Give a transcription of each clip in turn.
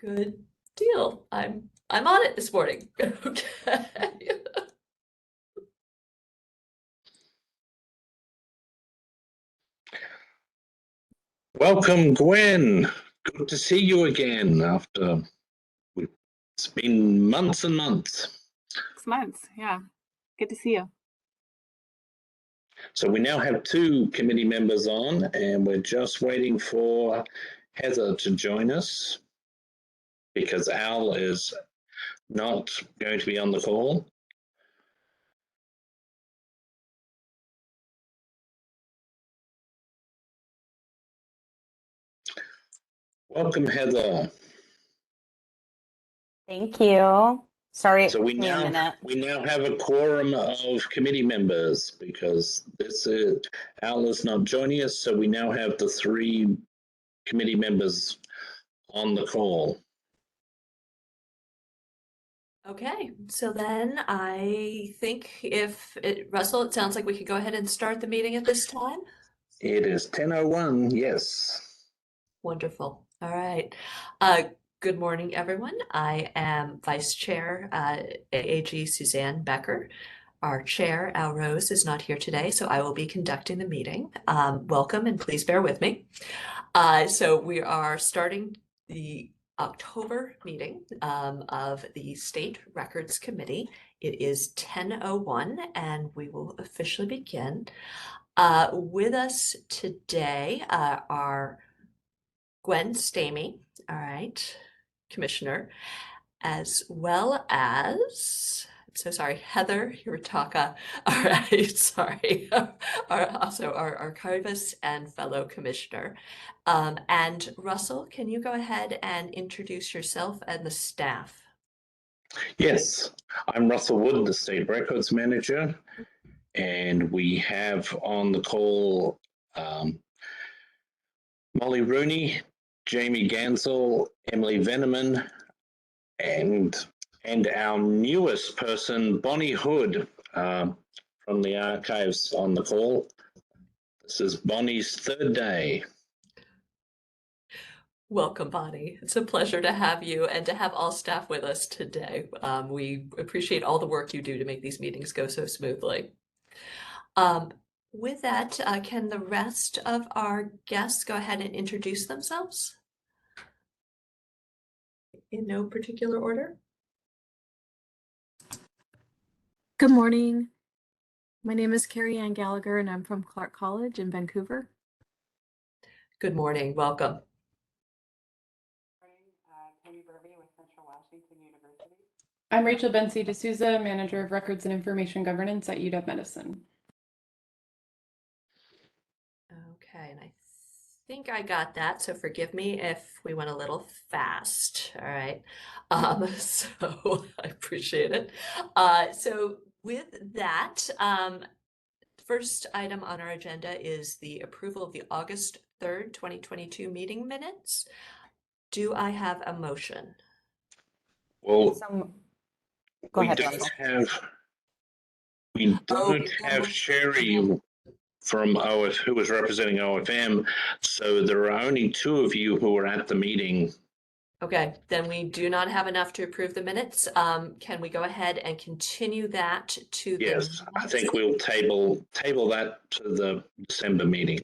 Good deal. I'm on it this morning. Okay. Welcome, Gwen. Good to see you again after it's been months and months. 6 months, yeah. Good to see you. So we now have 2 committee members on, and we're just waiting for Heather to join us because Al is not going to be on the call. Welcome, Heather. Thank you. Sorry, So it we took me a minute. now have a quorum of committee members because Al is not joining us, so we now have the 3 committee members on the call. Okay, so then I think Russell, it sounds like we could go ahead and start the meeting at this time. It is 10:01, yes. Wonderful. All right. Good morning, everyone. I am Vice Chair AAG Suzanne Becker. Our chair, Al Rose, is not here today, so I will be conducting the meeting. Welcome, and please bear with me. So we are starting the October meeting of the State Records Committee. It is 10:01, and we will officially begin. With us today are Gwen Stamey, all right, Commissioner, as well as, I'm so sorry, Heather Hirataka, all right, sorry, also our archivist and fellow commissioner. And Russell, can you go ahead and introduce yourself and the staff? Yes, I'm Russell Wood, the State Records Manager, and we have on the call Molly Rooney, Jamie Gansel, Emily Veneman, and our newest person, Bonnie Hood, from the archives on the call. This is Bonnie's 3rd day. Welcome, Bonnie. It's a pleasure to have you and to have all staff with us today. We appreciate all the work you do to make these meetings go so smoothly. With that, can the rest of our guests go ahead and introduce themselves? In no particular order. Good morning. My name is Carrie Ann Gallagher, and I'm from Clark College in Vancouver. Good morning. Welcome. Katie Burby with Central Washington University. I'm Rachel Bensi D'Souza, Manager of Records and Information Governance at UW-Medicine. Okay, and I think I got that, so forgive me if we went a little fast. All right, so I appreciate it. So with that, first item on our agenda is the approval of the August 3rd, 2022 meeting minutes. Do I have a motion? Well, Go we ahead, don't Russell. have Sherry from who was representing OFM, so there are only 2 of you who were at the meeting. Okay, then we do not have enough to approve the minutes. Can we go ahead and continue that to the Yes, I think we'll table that to the December meeting.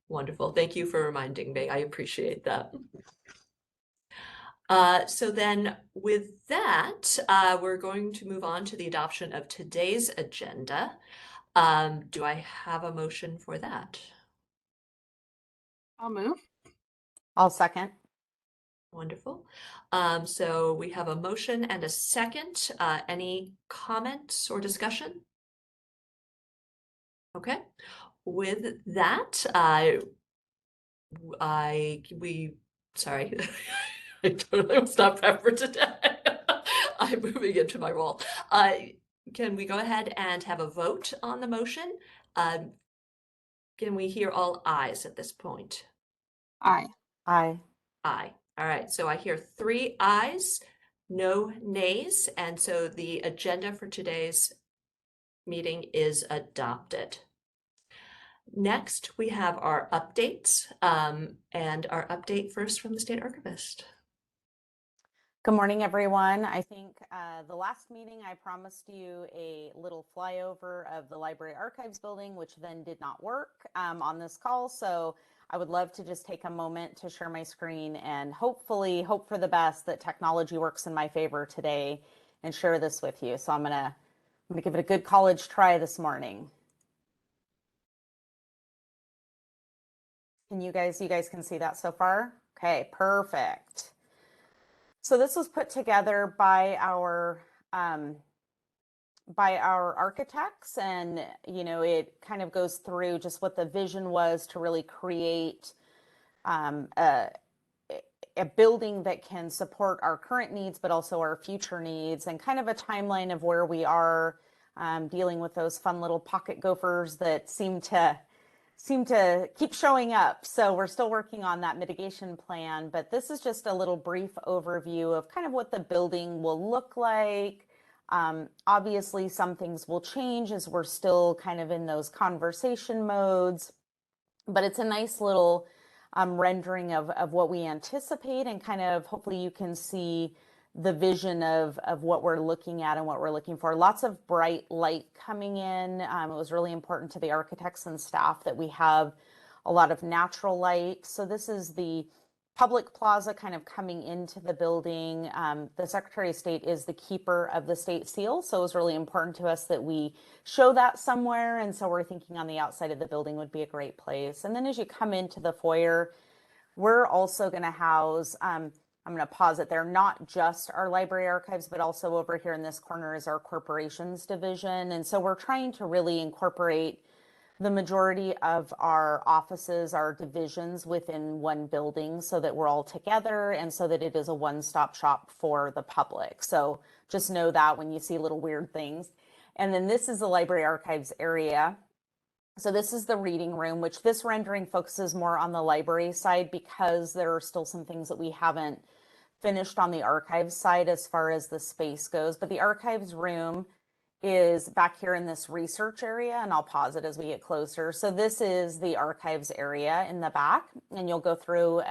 Wonderful. Thank you for reminding me. I appreciate that. So then with that, we're going to move on to the adoption of today's agenda. Do I have a motion for that? I'll move. I'll second. Wonderful. So we have a motion and a second. Any comments or discussion? Okay. With that, sorry, I totally was not prepped for today. I'm moving into my role. Can we go ahead and have a vote on the motion? Can we hear all ayes at this point? Aye. Aye. Aye. All right, so I hear 3 ayes, no nays, and so the agenda for today's meeting is adopted. Next, we have our updates, and our update first from the State Archivist. Good morning, everyone. I think the last meeting I promised you a little flyover of the library archives building, which then did not work on this call. So I would love to just take a moment to share my screen and hopefully hope for the best that technology works in my favor today and share this with you. So I'm gonna give it a good college try this morning. Can you guys can see that so far? Okay, perfect. So this was put together by our architects, and it kind of goes through just what the vision was to really create a building that can support our current needs, but also our future needs, and kind of a timeline of where we are dealing with those fun little pocket gophers that seem to keep showing up. So we're still working on that mitigation plan, but this is just a little brief overview of kind of what the building will look like. Obviously, some things will change as we're still kind of in those conversation modes, but it's a nice little rendering of what we anticipate, and kind of hopefully you can see the vision of what we're looking at and what we're looking for. Lots of bright light coming in. It was really important to the architects and staff that we have a lot of natural light. So this is the public plaza kind of coming into the building. The Secretary of State is the keeper of the state seal, so it was really important to us that we show that somewhere. And so we're thinking on the outside of the building would be a great place. And then as you come into the foyer, we're also going to house, I'm going to pause it there, not just our library archives, but also over here in this corner is our corporations division. And so we're trying to really incorporate the majority of our offices, our divisions within one building, so that we're all together and so that it is a one-stop shop for the public. So just know that when you see little weird things. And then this is the library archives area. So this is the reading room, which this rendering focuses more on the library side because there are still some things that we haven't finished on the archives side as far as the space goes. But the archives room is back here in this research area, and I'll pause it as we get closer. So this is the archives area in the back, and you'll go through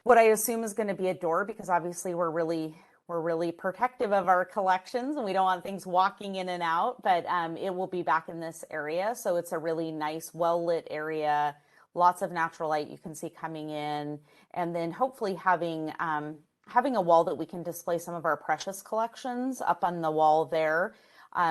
what I assume is going to be a door, because obviously we're really protective of our collections and we don't want things walking in and out, but it will be back in this area. So it's a really nice, well-lit area, lots of natural light you can see coming in, and then hopefully having a wall that we can display some of our precious collections up on the wall there.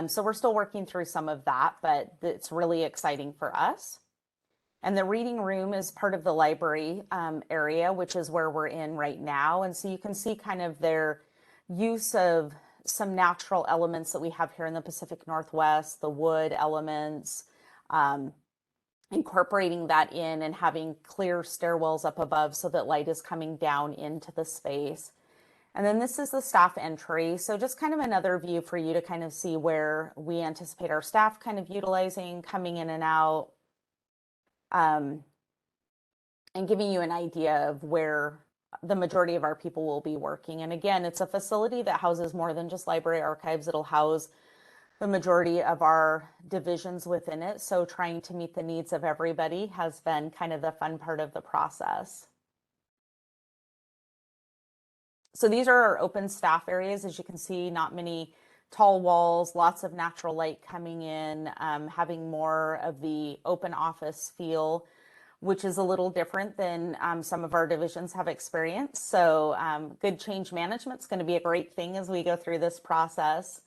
So we're still working through some of that, but it's really exciting for us. And the reading room is part of the library area, which is where we're in right now. And so you can see kind of their use of some natural elements that we have here in the Pacific Northwest, the wood elements, incorporating that in and having clear stairwells up above so that light is coming down into the space. And then this is the staff entry. So just kind of another view for you to kind of see where we anticipate our staff kind of utilizing, coming in and out, and giving you an idea of where the majority of our people will be working. And again, it's a facility that houses more than just library archives. It'll house the majority of our divisions within it. So trying to meet the needs of everybody has been kind of the fun part of the process. So these are our open staff areas. As you can see, not many tall walls, lots of natural light coming in, having more of the open office feel, which is a little different than some of our divisions have experienced. So good change management is going to be a great thing as we go through this process.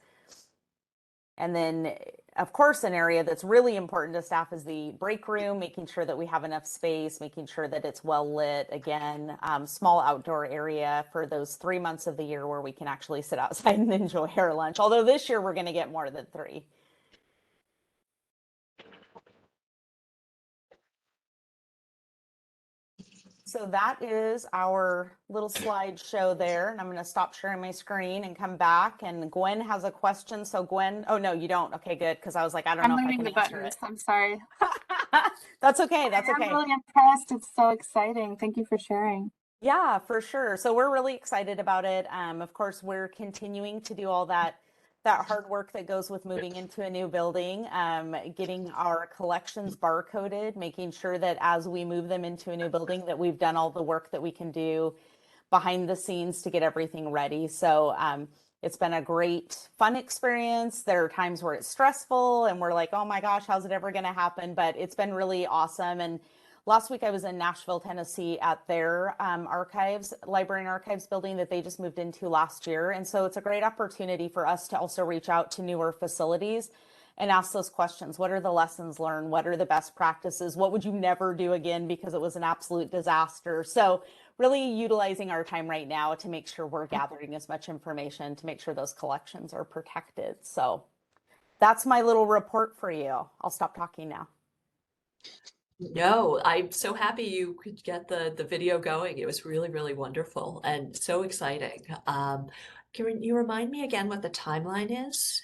And then, of course, an area that's really important to staff is the break room, making sure that we have enough space, making sure that it's well lit. Again, small outdoor area for those 3 months of the year where we can actually sit outside and enjoy our lunch. Although this year we're going to get more than 3. So that is our little slideshow there, and I'm going to stop sharing my screen and come back. And Gwen has a question. So Gwen, oh no, you don't. Okay, good, because I was like, I don't I'm know if I learning can the answer buttons. it. I'm sorry. That's okay. That's okay. I'm really impressed. It's so exciting. Thank you for sharing. Yeah, for sure. So we're really excited about it. Of course, we're continuing to do all that hard work that goes with moving into a new building, getting our collections barcoded, making sure that as we move them into a new building that we've done all the work that we can do. behind the scenes to get everything ready. So it's been a great, fun experience. There are times where it's stressful and we're like, oh my gosh, how's it ever going to happen? But it's been really awesome. And last week I was in Nashville, Tennessee at their archives, library and archives building that they just moved into last year. And so it's a great opportunity for us to also reach out to newer facilities and ask those questions. What are the lessons learned? What are the best practices? What would you never do again because it was an absolute disaster? So really utilizing our time right now to make sure we're gathering as much information to make sure those collections are protected. So that's my little report for you. I'll stop talking now. No, I'm so happy you could get the video going. It was really, really wonderful and so exciting. Can you remind me again what the timeline is?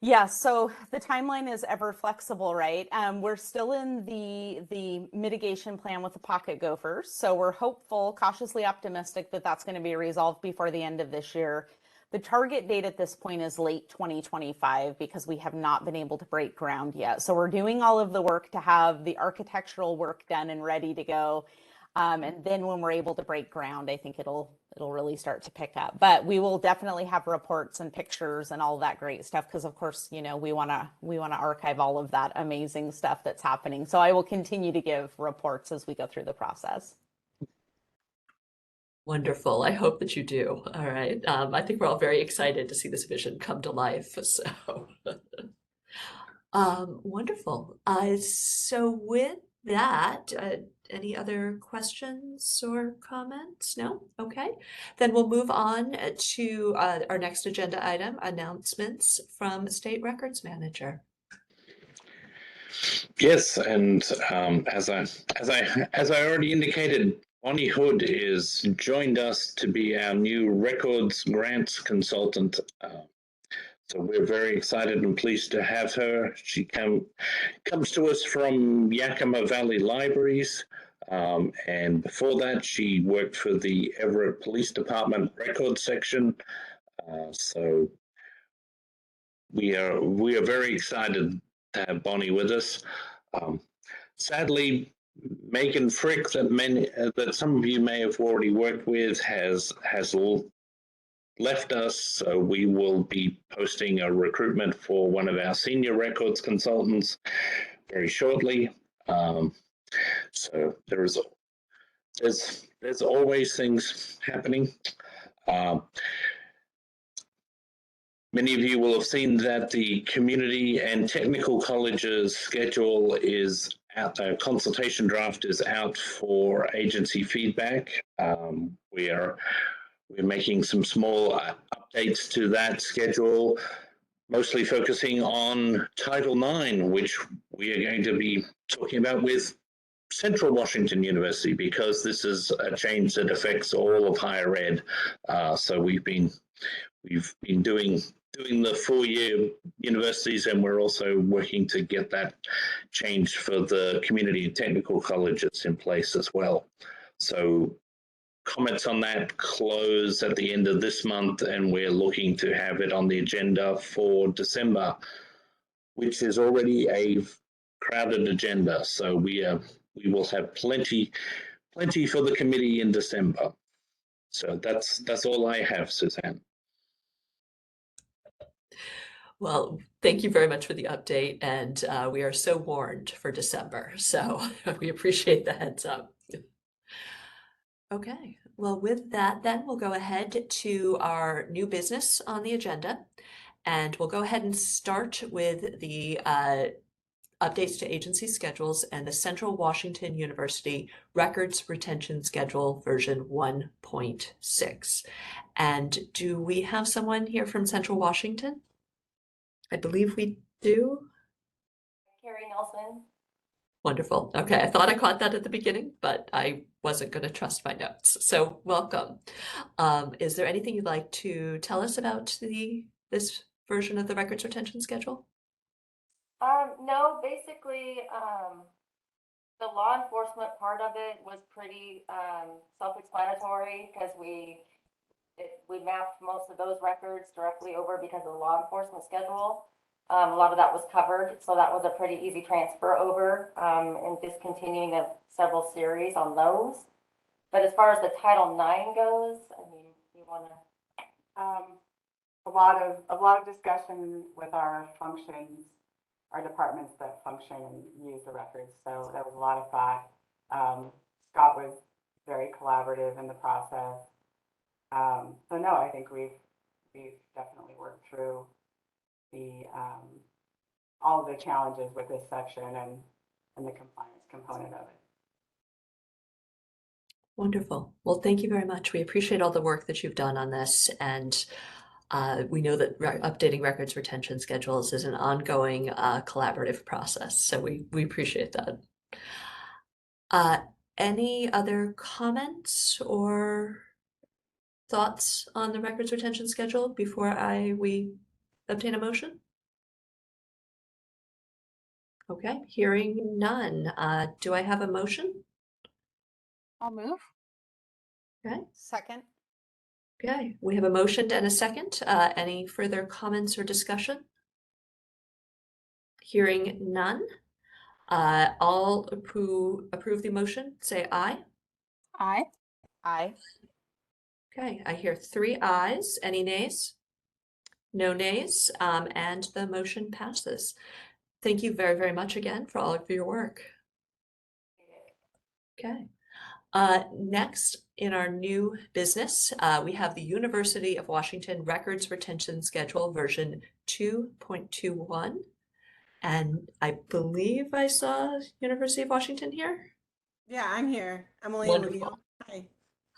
Yeah, so the timeline is ever flexible, right? We're still in the mitigation plan with the pocket gophers, so we're hopeful, cautiously optimistic that that's going to be resolved before the end of this year. The target date at this point is late 2025 because we have not been able to break ground yet. So we're doing all of the work to have the architectural work done and ready to go. And then when we're able to break ground, I think it'll really start to pick up. But we will definitely have reports and pictures and all that great stuff because, of course, you know, we want to archive all of that amazing stuff that's happening. So I will continue to give reports as we go through the process. Wonderful. I hope that you do. All right. I think we're all very excited to see this vision come to life. So, wonderful. So with that, any other questions or comments? No? Okay. Then we'll move on to our next agenda item, announcements from State Records Manager. Yes, and as I already indicated, Bonnie Hood is joined us to be our new records grants consultant. So we're very excited and pleased to have her. She comes to us from Yakima Valley Libraries. And before that, she worked for the Everett Police Department record section. So we are very excited to have Bonnie with us. Sadly, Megan Frick, that some of you may have already worked with, has left us, so we will be posting a recruitment for one of our senior records consultants very shortly. So there's always things happening. Many of you will have seen that the community and technical colleges schedule is out. The consultation draft is out for agency feedback. We're making some small updates to that schedule, mostly focusing on Title IX, which we are going to be talking about with Central Washington University, because this is a change that affects all of higher ed. So we've been doing the 4-year universities, and we're also working to get that changed for the community and technical colleges in place as well. So comments on that close at the end of this month, and we're looking to have it on the agenda for December, which is already a crowded agenda. So we will have plenty for the committee in December. So that's all I have, Suzanne. Well, thank you very much for the update, and we are so warned for December, so we appreciate the heads up. Okay, well, with that, then we'll go ahead to our new business on the agenda, and we'll go ahead and start with the updates to agency schedules and the Central Washington University Records Retention Schedule version 1.6. And do we have someone here from Central Washington? I believe we do. Carrie Nelson. Wonderful. Okay, I thought I caught that at the beginning, but I wasn't going to trust my notes. So welcome. Is there anything you'd like to tell us about this version of the records retention schedule? No, basically, the law enforcement part of it was pretty self-explanatory because we mapped most of those records directly over because of the law enforcement schedule. A lot of that was covered, so that was a pretty easy transfer over, and discontinuing of several series on those. But as far as the Title IX goes, I mean, you wanna, A lot of discussion with our functions, our departments that function and use the records. So there was a lot of thought. Scott was very collaborative in the process. So no, I think we've definitely worked through the all of the challenges with this section and the compliance component of it. Wonderful. Well, thank you very much. We appreciate all the work that you've done on this, and we know that updating records retention schedules is an ongoing collaborative process, so we appreciate that. Any other comments or thoughts on the records retention schedule before we obtain a motion? Okay, hearing none. Do I have a motion? I'll move. Okay. Second. Okay, we have a motion and a second. Any further comments or discussion? Hearing none. All approve the motion, say aye. Aye. Aye. Okay, I hear 3 ayes. Any nays? No nays, and the motion passes. Thank you very, very much again for all of your work. Okay. Next, in our new business, we have the University of Washington Records Retention Schedule version 2.21. And I believe I saw University of Washington here. Yeah, I'm here. Emily O'Neill. Wonderful.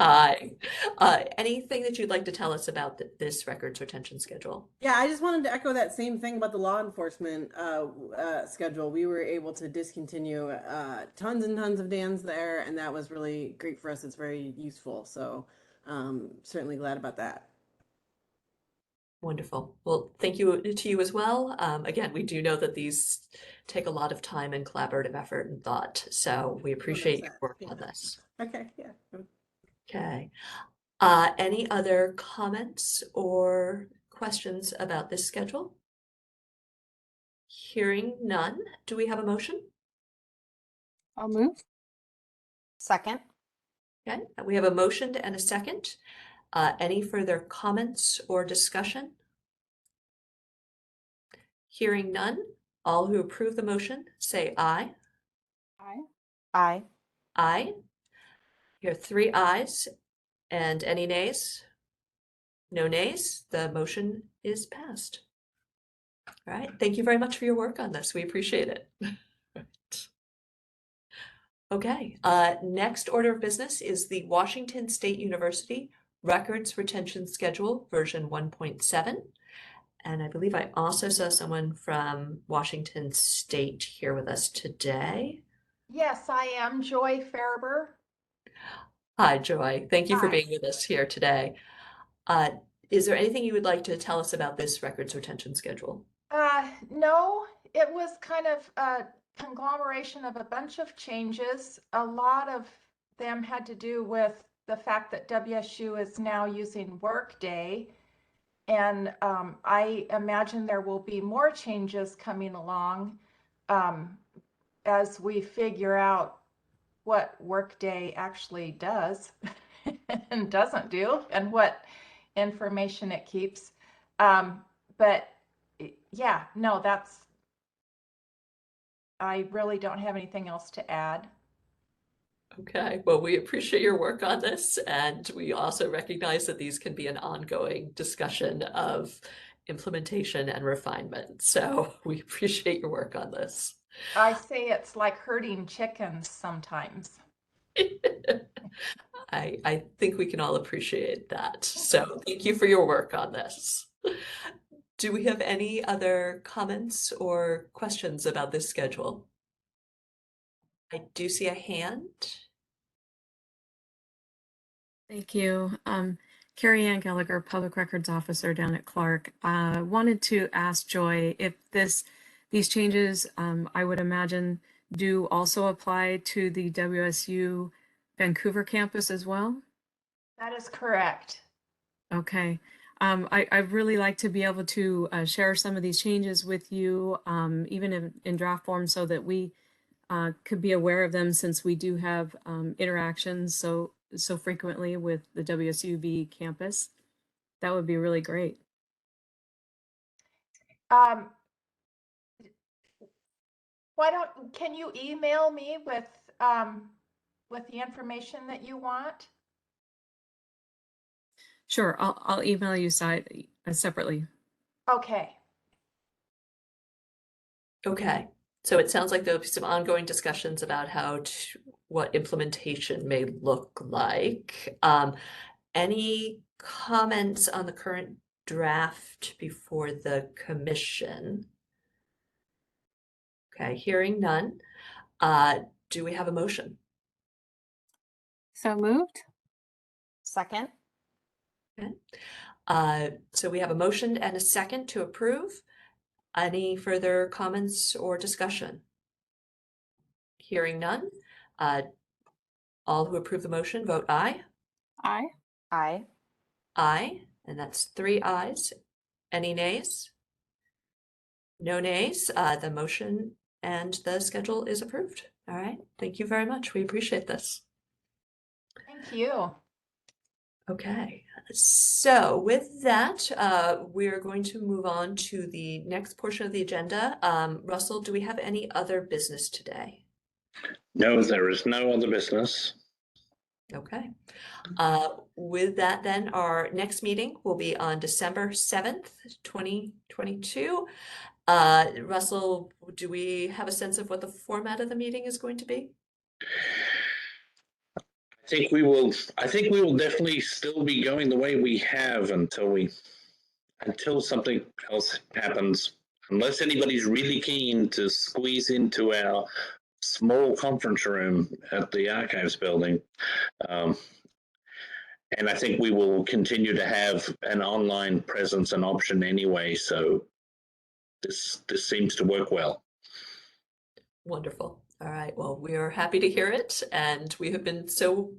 Hi. Hi. Anything that you'd like to tell us about this records retention schedule? Yeah, I just wanted to echo that same thing about the law enforcement schedule. We were able to discontinue tons and tons of DANs there, and that was really great for us. It's very useful. So certainly glad about that. Wonderful. Well, thank you to you as well. Again, we do know that these take a lot of time and collaborative effort and thought, so we appreciate your work on this. Okay, yeah. Okay. Any other comments or questions about this schedule? Hearing none, do we have a motion? I'll move. Second. Okay, we have a motion and a second. Any further comments or discussion? Hearing none, all who approve the motion say aye. Aye. Aye. Aye. Here are 3 ayes, and any nays? No nays. The motion is passed. All right. Thank you very much for your work on this. We appreciate it. Okay. Next order of business is the Washington State University Records Retention Schedule version 1.7. And I believe I also saw someone from Washington State here with us today. Yes, I am Joy Farber. Hi, Joy. Thank you for Hi. being with us here today. Is there anything you would like to tell us about this records retention schedule? No, it was kind of a conglomeration of a bunch of changes. A lot of them had to do with the fact that WSU is now using Workday. And I imagine there will be more changes coming along as we figure out what Workday actually does and doesn't do and what information it keeps. But yeah, no, I really don't have anything else to add. Okay, well, we appreciate your work on this, and we also recognize that these can be an ongoing discussion of implementation and refinement. So we appreciate your work on this. I say it's like herding chickens sometimes. I think we can all appreciate that. So thank you for your work on this. Do we have any other comments or questions about this schedule? I do see a hand. Thank you. Carrie Ann Gallagher, Public Records Officer down at Clark. Wanted to ask Joy if these changes, I would imagine, do also apply to the WSU Vancouver campus as well? That is correct. Okay. I'd really like to be able to share some of these changes with you, even in draft form, so that we could be aware of them, since we do have interactions. So so frequently with the WSUV campus, that would be really great. Can you email me with the information that you want? Sure, I'll email you separately. Okay. Okay, so it sounds like there'll be some ongoing discussions about what implementation may look like. Any comments on the current draft before the commission? Okay, hearing none. Do we have a motion? So moved. Second. Okay. So we have a motion and a second to approve. Any further comments or discussion? Hearing none. All who approve the motion vote aye. Aye. Aye. Aye, and that's 3 ayes. Any nays? No nays. The motion and the schedule is approved. All right. Thank you very much. We appreciate this. Thank you. Okay, so with that, we're going to move on to the next portion of the agenda. Russell, do we have any other business today? No, there is no other business. Okay. With that, then, our next meeting will be on December 7th, 2022. Russell, do we have a sense of what the format of the meeting is going to be? I think we will definitely still be going the way we have until something else happens. Unless anybody's really keen to squeeze into our small conference room at the archives building. And I think we will continue to have an online presence and option anyway. So this seems to work well. Wonderful. All right. Well, we are happy to hear it, and we have been so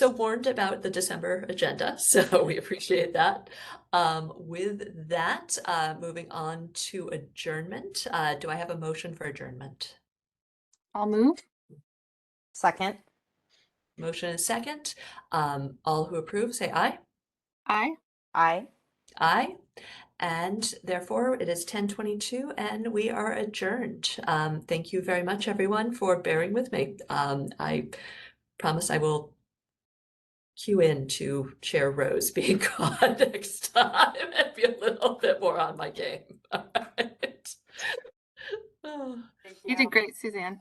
warned about the December agenda, so we appreciate that. With that, moving on to adjournment. Do I have a motion for adjournment? I'll move. Second. Motion and second. All who approve, say aye. Aye. Aye. Aye. And therefore, it is 10:22 and we are adjourned. Thank you very much, everyone, for bearing with me. I promise I will cue in to Chair Rose being gone next time and be a little bit more on my game. All right. Oh. You did great, Suzanne.